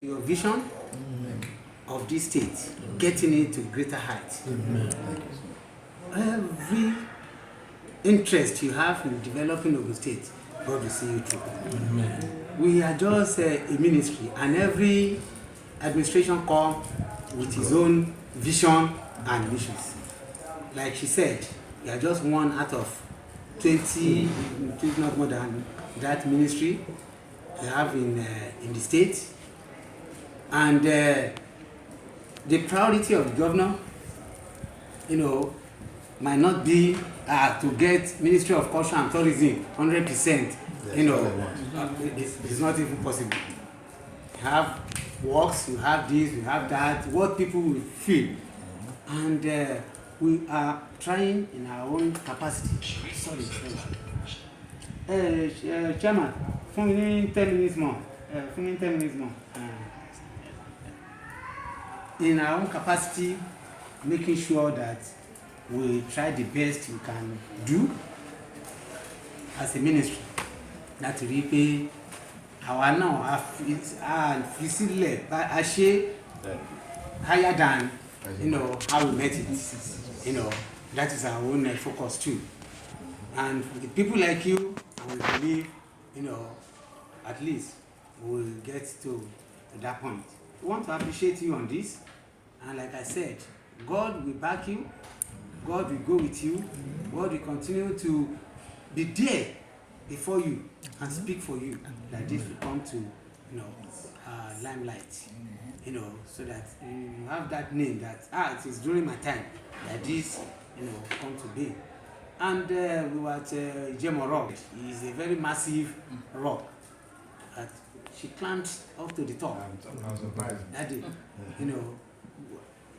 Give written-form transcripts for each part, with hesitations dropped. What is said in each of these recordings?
your vision of this state, getting it to greater heights. Every interest you have in developing Ogun State, God will see you through. We are just a ministry, and every administration comes with his own vision and missions. Like she said, you are just one out of 20, not more than that ministry you have in the state. And the priority of the governor, might not be to get Ministry of Culture and Tourism 100%. It's not even possible. You have works, you have this, you have that, what people will feel. And we are trying in our own capacity. Sorry. Chairman, for me 10 minutes more. In our own capacity, making sure that we try the best we can do as a ministry. That we repay our now higher than how we met it. That is our own focus too. And with people like you, I will believe, at least we'll get to that point. We want to appreciate you on this. And like I said, God will back you, God will go with you, God will continue to be there before you and speak for you, that this will come to limelight, so that you have that name that it is during my time that this come to be. And we were at Ijemo Rock. It is a very massive rock that she climbed up to the top. That day,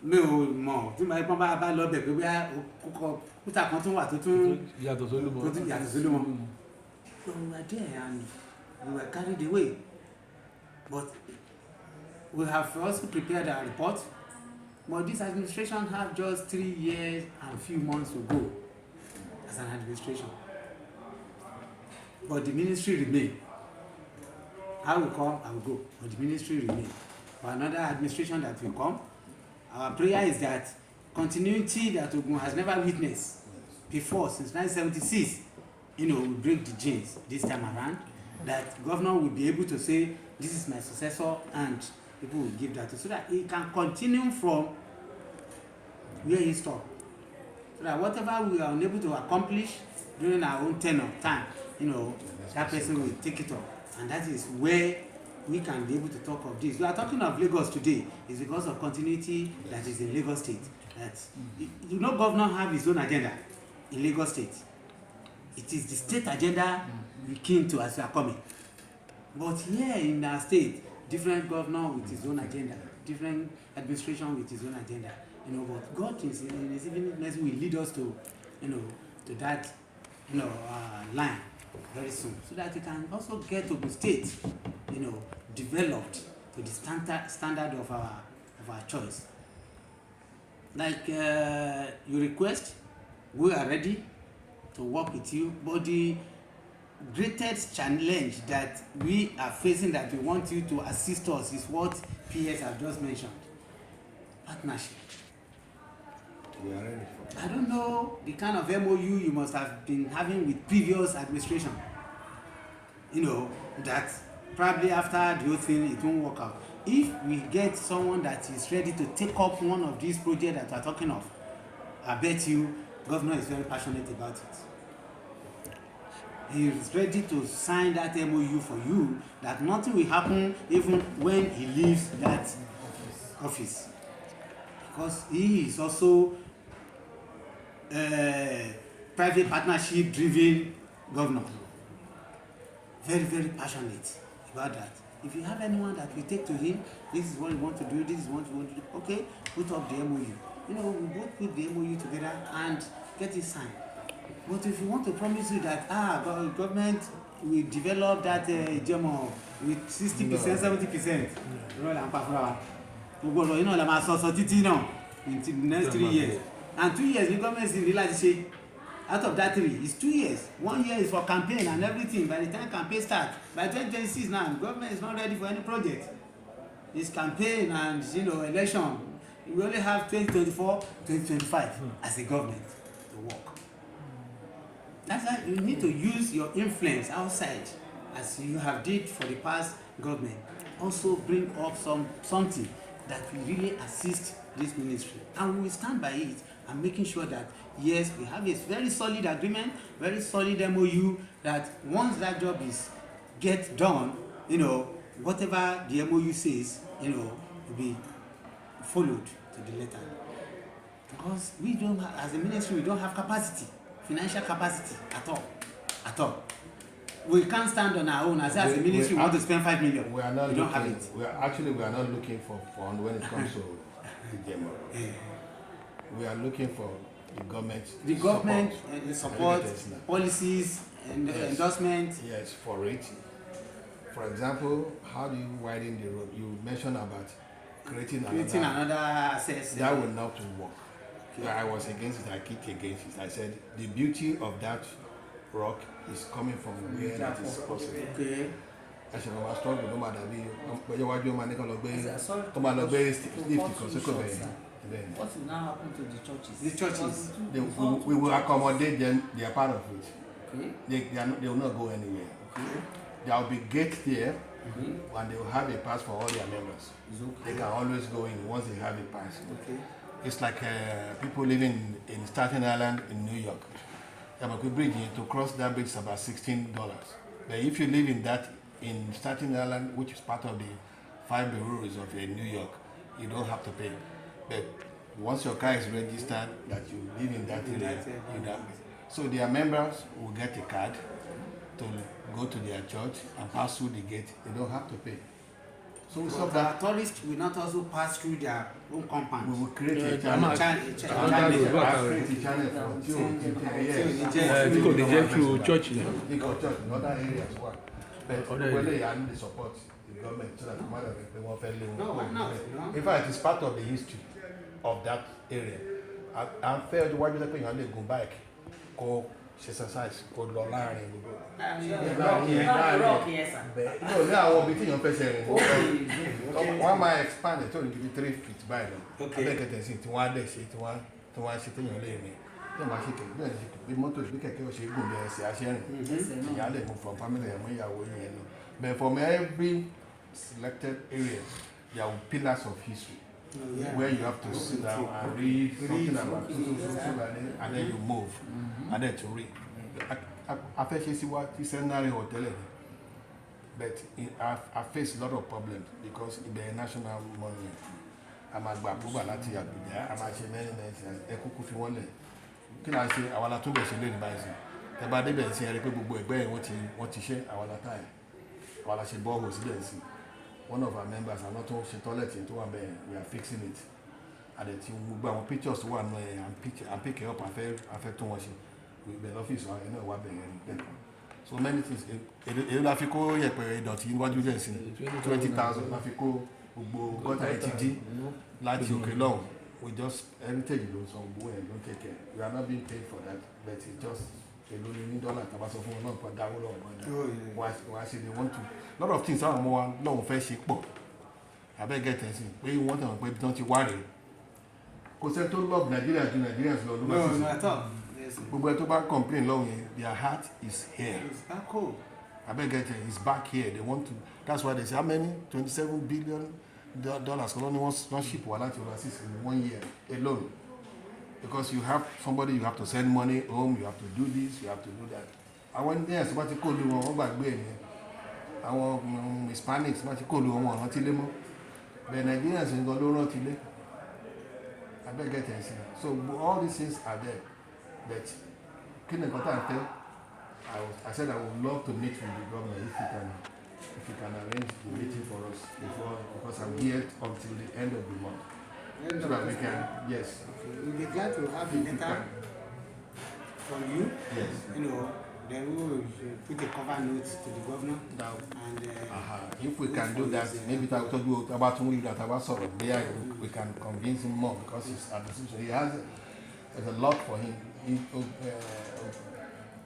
mi ò mọ̀ tí mo bá lọ bẹ̀ pé bóyá kúta kan tún wà tó tún yàtọ̀ sólúmọ. So we were there and we were carried away. But we have also prepared our report. But this administration have just 3 years and few months to go as an administration. But the ministry remain. I will come, I will go, but the ministry remain. For another administration that will come, our prayer is that continuity that Ogun has never witnessed before since 1976, will break the chains this time around. That governor will be able to say, this is my successor, and people will give that to, so that he can continue from where he stopped. So that whatever we are unable to accomplish during our own tenure of time, that person will take it up. And that is where we can be able to talk of this. We are talking of Lagos today is because of continuity that is in Lagos State. That governor have his own agenda in Lagos State. It is the state agenda we came to as we are coming. But here in our state, different governor with his own agenda, different administration with his own agenda. But God is in His evilness will lead us to, to that, line very soon, so that we can also get to the state, developed to the standard of our choice. Like you request, we are ready to work with you. But the greatest challenge that we are facing, that we want you to assist us, is what PS have just mentioned: partnership. We are ready for I don't know the kind of MOU you must have been having with previous administration. That probably after the whole thing, it won't work out. If we get someone that is ready to take up one of these projects that we're talking of, I bet you, governor is very passionate about it. He is ready to sign that MOU for you, that nothing will happen even when he leaves that office. Because he is also private partnership driven governor. Very, very passionate about that. If you have anyone that we take to him, this is what we want to do, this is what we want to do, okay, put up the MOU. We both put the MOU together and get it signed. But if you want to promise you that government will develop that Ijemo with 60%, 70%, in the next 3 years. And 2 years, the government is realizing out of that 3, it's 2 years. 1 year is for campaign and everything. By the time campaign starts, by 2026 now, the government is not ready for any project. his campaign and election, we only have 2024, 2025 as a government to work. That's why you need to use your influence outside, as you have did for the past government. Also bring up something that will really assist this ministry, and we will stand by it and making sure that yes, we have a very solid agreement, very solid MOU, that once that job is get done, whatever the MOU says, will be followed to the letter. Because we don't have, as a ministry, we don't have capacity, financial capacity at all. We can't stand on our own as a ministry. We want to spend 5 million. We are not. We don't have it. We are not looking for fund when it comes to Ijemo Rock. We are looking for the government support policies and endorsement. Yes, for it. For example, how do you widen the road? You mentioned about creating another access. That will not work. Okay. I was against it. I kicked against it. I said the beauty of that rock is coming from where it is possible. Okay. I should have struggled no matter What will now happen to the churches? The churches. We will accommodate them. They are part of it. Okay. They will not go anywhere. Okay. There will be gates there, and they will have a pass for all their members. Okay. They can always go in once they have a pass. Okay. It's like people living in Staten Island in New York. Bridge, to cross that bridge is about $16. But if you live in Staten Island, which is part of the 5 boroughs of New York, you don't have to pay. But once your car is registered that you live in that area, you don't. So their members will get a card to go to their church and pass through the gate. They don't have to pay. So we but our tourists will not also pass through their own compound. We will create a channel. channel through church. In other areas. But whether you need the support the government so that the matter they won't fail. No, why not? No. In fact, it's part of the history of that area. I felt why you say you go back, go exercise, go to learn. Rock, yes, sir. No, there are one between your person. Why am I expanded? So you give you 3 feet by them. Okay. I beg you to see one day, see to one sitting your lane. Then my chicken, the motor is big. I say, go there, see, I share. Yeah, they move from family and we are winning. But from every selected area, there are pillars of history. Where you have to sit down and read something about and then you move and then to read. I face what he said hotel, but I face a lot of problems because it's a national monument. I'm a Babuba Lati Abuja, I'm actually many Ekuku one day. Can I say I want to be a lady by the body bed here, people what you share our time. While I say ball was there. One of our members are not all she toilet into one bed, we are fixing it. And the team will buy pictures to one way and pick it up and fair to washing. With the office or what they so many things. It will have to go here, but in what you just see 20,000 Africo, got ITD, like you long. We just heritage loans on board and don't take care. We are not being paid for that, but it's just a $1 Tabasco for not for that. Why should they want to? A lot of things are more long fashion. I beg get anything. Where you want them, don't you worry. Because I don't love Nigerians. No, not at all. But to complain long, their heart is here. It's back home. I beg get it's back here. They want to. That's why they say how many? $27 billion only one ship will allow to overseas in 1 year alone. Because you have somebody, you have to send money home, you have to do this, you have to do that. I went there, so what you call you on back there. Our Hispanics, what you call you on until them. The Nigerians in Goloro today. I beg get it. So all these things are there. But I said I would love to meet with the government if you can arrange the meeting for us before, because I'm here until the end of the month. So that we can, yes. Okay. We'll be glad to have a letter from you. Yes. Then we will put a cover note to the governor. And if we can do that, maybe talk about there, we can convince him more because it's a decision. There's a lot for him.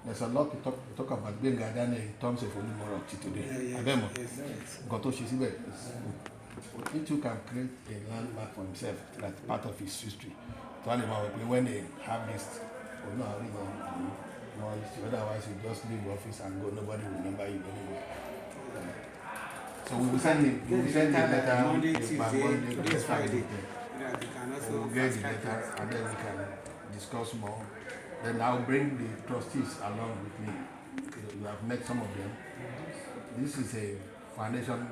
There's a lot to talk about being Ghana in terms of Ijemo Rock today. Yes. Got to see he too can create a landmark for himself that's part of his history. Tell him about when they have this, otherwise you just leave office and go, nobody will remember you anymore. So we will send him, the letter Monday, by Tuesday, Monday, today's Friday. So we'll get the letter and then we can discuss more. Then I'll bring the trustees along with me. You have met some of them. This is a foundation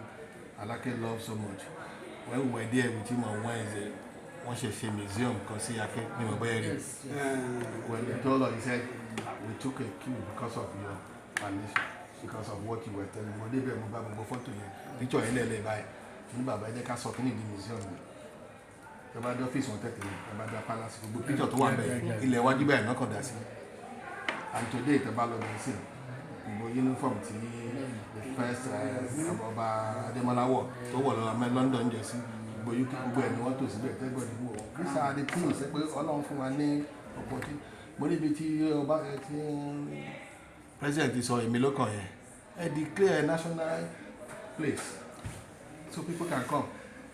Alake loves so much. When we were there with him on Wednesday, one should say museum because he when they told us, he said, we took a cue because of your foundation, because of what you were telling me. They were moving to you. Picture in LA by Baba Jeka talking in the museum. About the office wanted to about the palace. Picture to one bed. Il est wadi by no condensing. And today the ballot is in. Uniform the first Baba Ademola war. So what London just but you can go and want to see everybody. These are the things that we all on for one opportunity. Money BT about President is on Ijemo Rock. Declare a national place so people can come.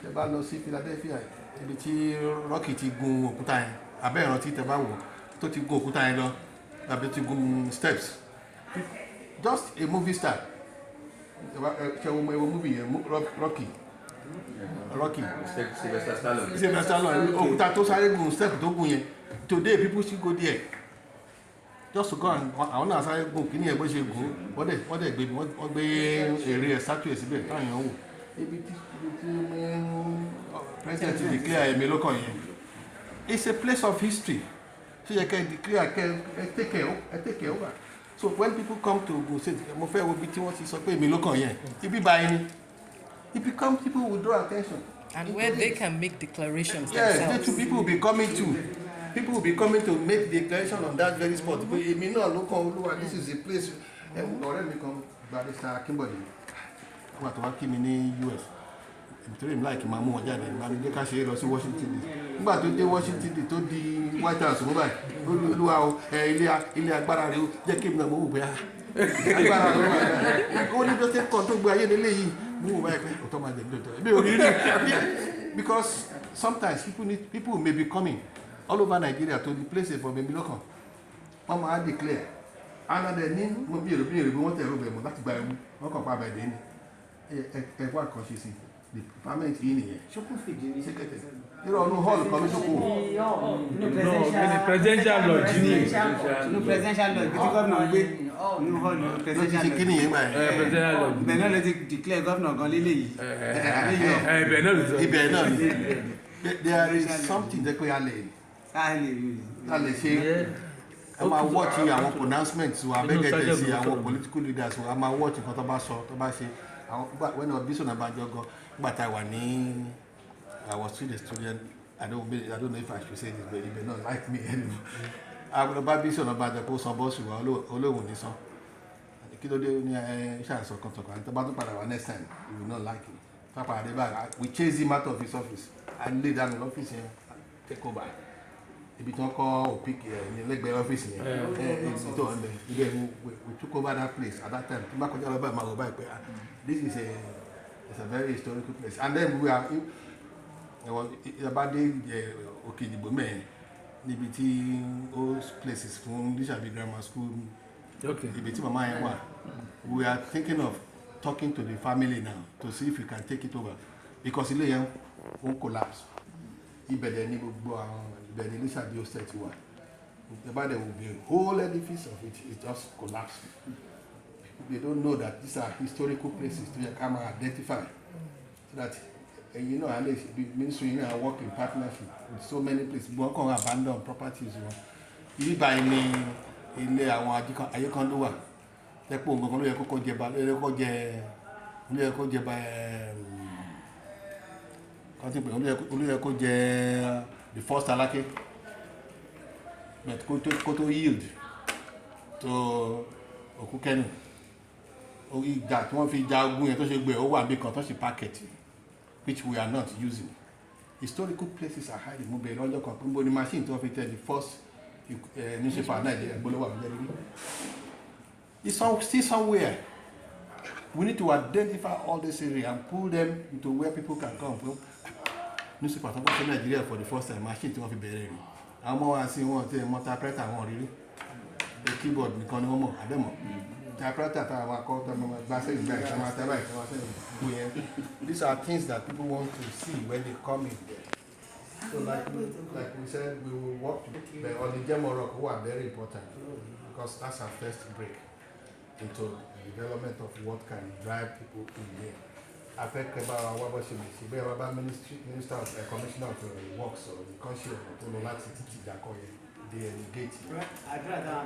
The ball see Philadelphia. BT Rocky ti gun òkúta yẹn. Abẹ́ ìrántí tẹ́ bá wò tó ti gun òkúta yẹn lọ. Àbí ti gun steps. Just a movie star. Ṣé o mọ ewo movie yẹn Rocky? Sylvester Stallone. Sylvester Stallone. Òkúta tó sáré gun step tó gun yẹn. Today people still go there. Just to go and àwọn náà sáré gun kí ni ẹ̀ bó ṣe gùn. Wọ́n dẹ̀ gbé èrè ẹ̀ statue ẹ̀ síbẹ̀ táwọn èèyàn wò. Ibi tí President declare Ijemo Rock yẹn. It's a place of history. So you can declare, take care over. So when people come to Ogun State, mo fẹ́ wo bí tí wọ́n ti sọ pé Ijemo Rock yẹn. Ibi báyìí ni. It becomes people will draw attention. And where they can make declarations yes, themselves. people will be coming to. People will be coming to make declaration on that very spot. But Ijemo Rock, Olúwa, this is a place. Ọ̀rẹ́ mi kan Barrister Akínbọ̀dé. Wọ́n àtọwá kí mi ní US. Nítorí mi láìkí máa mú wọn jáde máa ní jẹ́ ká ṣe é lọ sí Washington DC. Nígbà tó dé Washington DC tó di White House mú báyìí Olúwa o ilé agbára rẹ o jẹ́ kí èmi náà mo wò pé agbára rẹ o ní bí ó ṣe kàn tó gbé ayé nílé yìí mo wò báyìí pé ọ̀tọ́ máa jẹ bí ọ̀tọ́ ẹbí òní rí because sometimes people may be coming all over Nigeria to the place for Ijemo Rock wọ́n máa declare another ní mo bí èrò bí wọ́n tẹ̀ ẹ̀rọ bẹ̀rẹ̀ láti gba ẹ̀mú wọ́n kàn pa àbẹ̀dẹ̀ ni ẹ̀wọ́ àkànṣe sí the parliament yìí nìyẹn. Ṣókùn fìdí ní Secretary. Irọ́ ọ̀nù hall kan ló ṣókùn. Presidential lodge. No presidential lodge. Bí tí gómìnà gbé nínú hall presidential lodge. Kí ni yẹn báyìí? Presidential lodge. Ibẹ̀ náà ló ti declare gómìnà gan lélẹ̀ yìí. Ibẹ̀ náà ló sọ. Ibẹ̀ náà ni. There is something that we are laying. A lè ṣe. A máa watch àwọn pronouncements wa abẹ́gẹ̀dẹ̀ sí àwọn political leaders wa. A máa watch nǹkan tó bá sọ tó bá ṣe. When I was on Abajogo, but I was still a student. I don't know if I should say this, but you may not like me anymore. I was about Bison about the post on boss who are alone this song. The kilo de chance of contact and about next time, you will not like him. Papa, we chase him out of his office and lay down in office and take over. If you don't call or pick in the leg office, we took over that place at that time. This is a very historical place. And then we are about the Ijemo men, Liberty, those places from Lishabi Grammar School. Okay. We are thinking of talking to the family now to see if we can take it over because it won't collapse. Then Lishabi State one. There will be a whole edifice of it. It just collapsed. They don't know that these are historical places to come and identify. So that, you know, at least the ministry are work in partnership with so many places. We can abandon properties. You buy me in there, I can do it. The poor man will go the first Alake, but go to yield to Okukenu. That one fi jagun to ṣe gbé ó wà bí kan tó ṣe packet which we are not using. Historical places are highly mobile lọ́jọ́ kan pé ní machine tó fi tell the first newspaper Nigeria gbólówó àbújá lórí. It's still somewhere. we need to identify all this area and pull them into where people can come from. Newspaper tó kọ́ sí Nigeria for the first time machine tí wọ́n fi bẹ̀rẹ̀ rí àwọn ọmọ wa sí wọn tí wọ́n typewriter wọn rírí keyboard nìkan ni wọ́n mọ̀ àbẹ́mọ̀ typewriter tá àwọn akọ́ tó máa gbá sẹ́yìn gbá ìṣẹ́ máa tẹ́lá ìṣẹ́ máa sẹ́yìn gbogbo yẹn. These are things that people want to see when they come in there. So like we said, we will work but on the Ijemo Rock who are very important because that's our first break into the development of what can drive people in here. Affect about what was Minister of Commissioner of Works or the Council of the they engage. I'd rather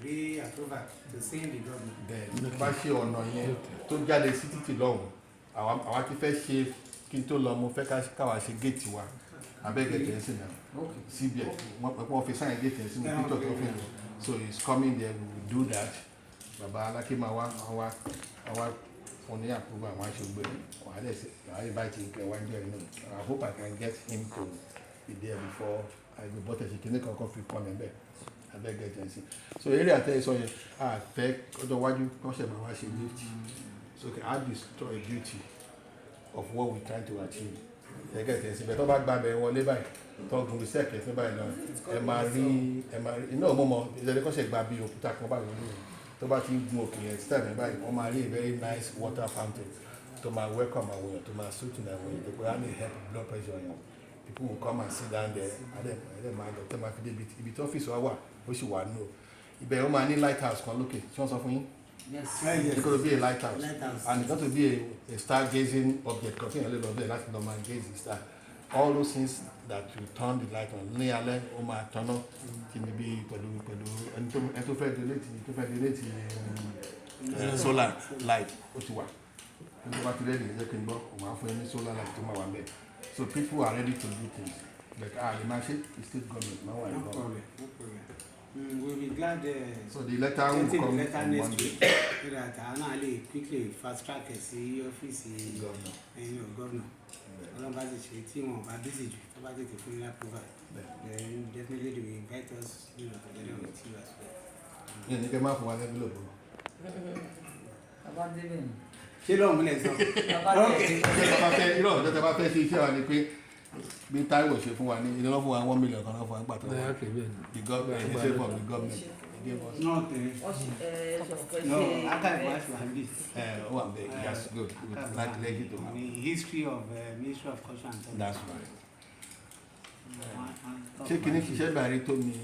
re-approval to send the government. Then bá ṣe ọ̀nà yẹn tó jáde sí títì lọ́hùn àwa ti fẹ́ ṣe kí n tó lọ mo fẹ́ káwa ṣe géètì wa abẹ́gẹ̀gẹ̀ sí náà CBN wọ́n fi sáyẹn géètì sí mi pítọ̀ tó fi lọ so it's coming there we will do that. Bàbá Alákímà wa for the approval and why should be I invite him to one day. I hope I can get him to be there before I go but he can coffee come and I beg agency. So area tell you so I take otherwise you concept my washing duty. So I destroy duty of what we trying to achieve. They get it, but about baby wọlé báyìí talk to the second báyìí náà ẹ máa rí iná ọmọ ìṣẹ̀lẹ̀ kọ́ṣẹ́ gba bí òkúta kan báyìí lórí tó bá ti gun òkè yẹn step ẹ báyìí wọ́n máa rí a very nice water fountain to my welcome àwọn èèyàn to my suit in àwọn èèyàn to help help blood pressure yẹn people will come and sit down there adé máa lọ tẹ́ máa fi dé ibi tí ọ́fíìsì wa wà ó sì wà nù ibẹ̀ wọ́n máa ní lighthouse kan lókè tí wọ́n sọ fún yín. Yes. It's going to be a lighthouse. And it's going to be a stargazing object. Continue a little bit, that's normal gaze star. All those things that you turn the light on. Ní alẹ́ ó máa tọ́nà tí mi bí pẹ̀lú ẹni tó fẹ́ donate solar light ó ti wà. Ẹni tó bá ti rẹ́dì ẹ̀jẹ̀ kí n gbọ́ ó máa fún ẹni solar light tó máa wà bẹ́ẹ̀. So people are ready to do things. But the market is state government. No problem. We'll be glad. So the letter will come on Monday. So that I'll quickly fast track the office governor. Long as it's team of busy about it if we approve. Then definitely they will invite us, together with you as well. Yeah, you can mark one envelope. About the Ṣé lọ́wọ́ múlẹ̀ sọ? Ìjọba bá fẹ́ ṣe iṣẹ́ wa ni pé bí Táíwò ṣe fún wa ní ìdánwò fún wa 1 million kan náà fún wa nígbà tó wà. The government is from the government. No, I can't watch one this. Oh, I'm there. Yes, good. Like legit. The history of Ministry of Culture and Tourism. That's right. Ṣé kìíní ṣiṣẹ́ bàrí tó mi?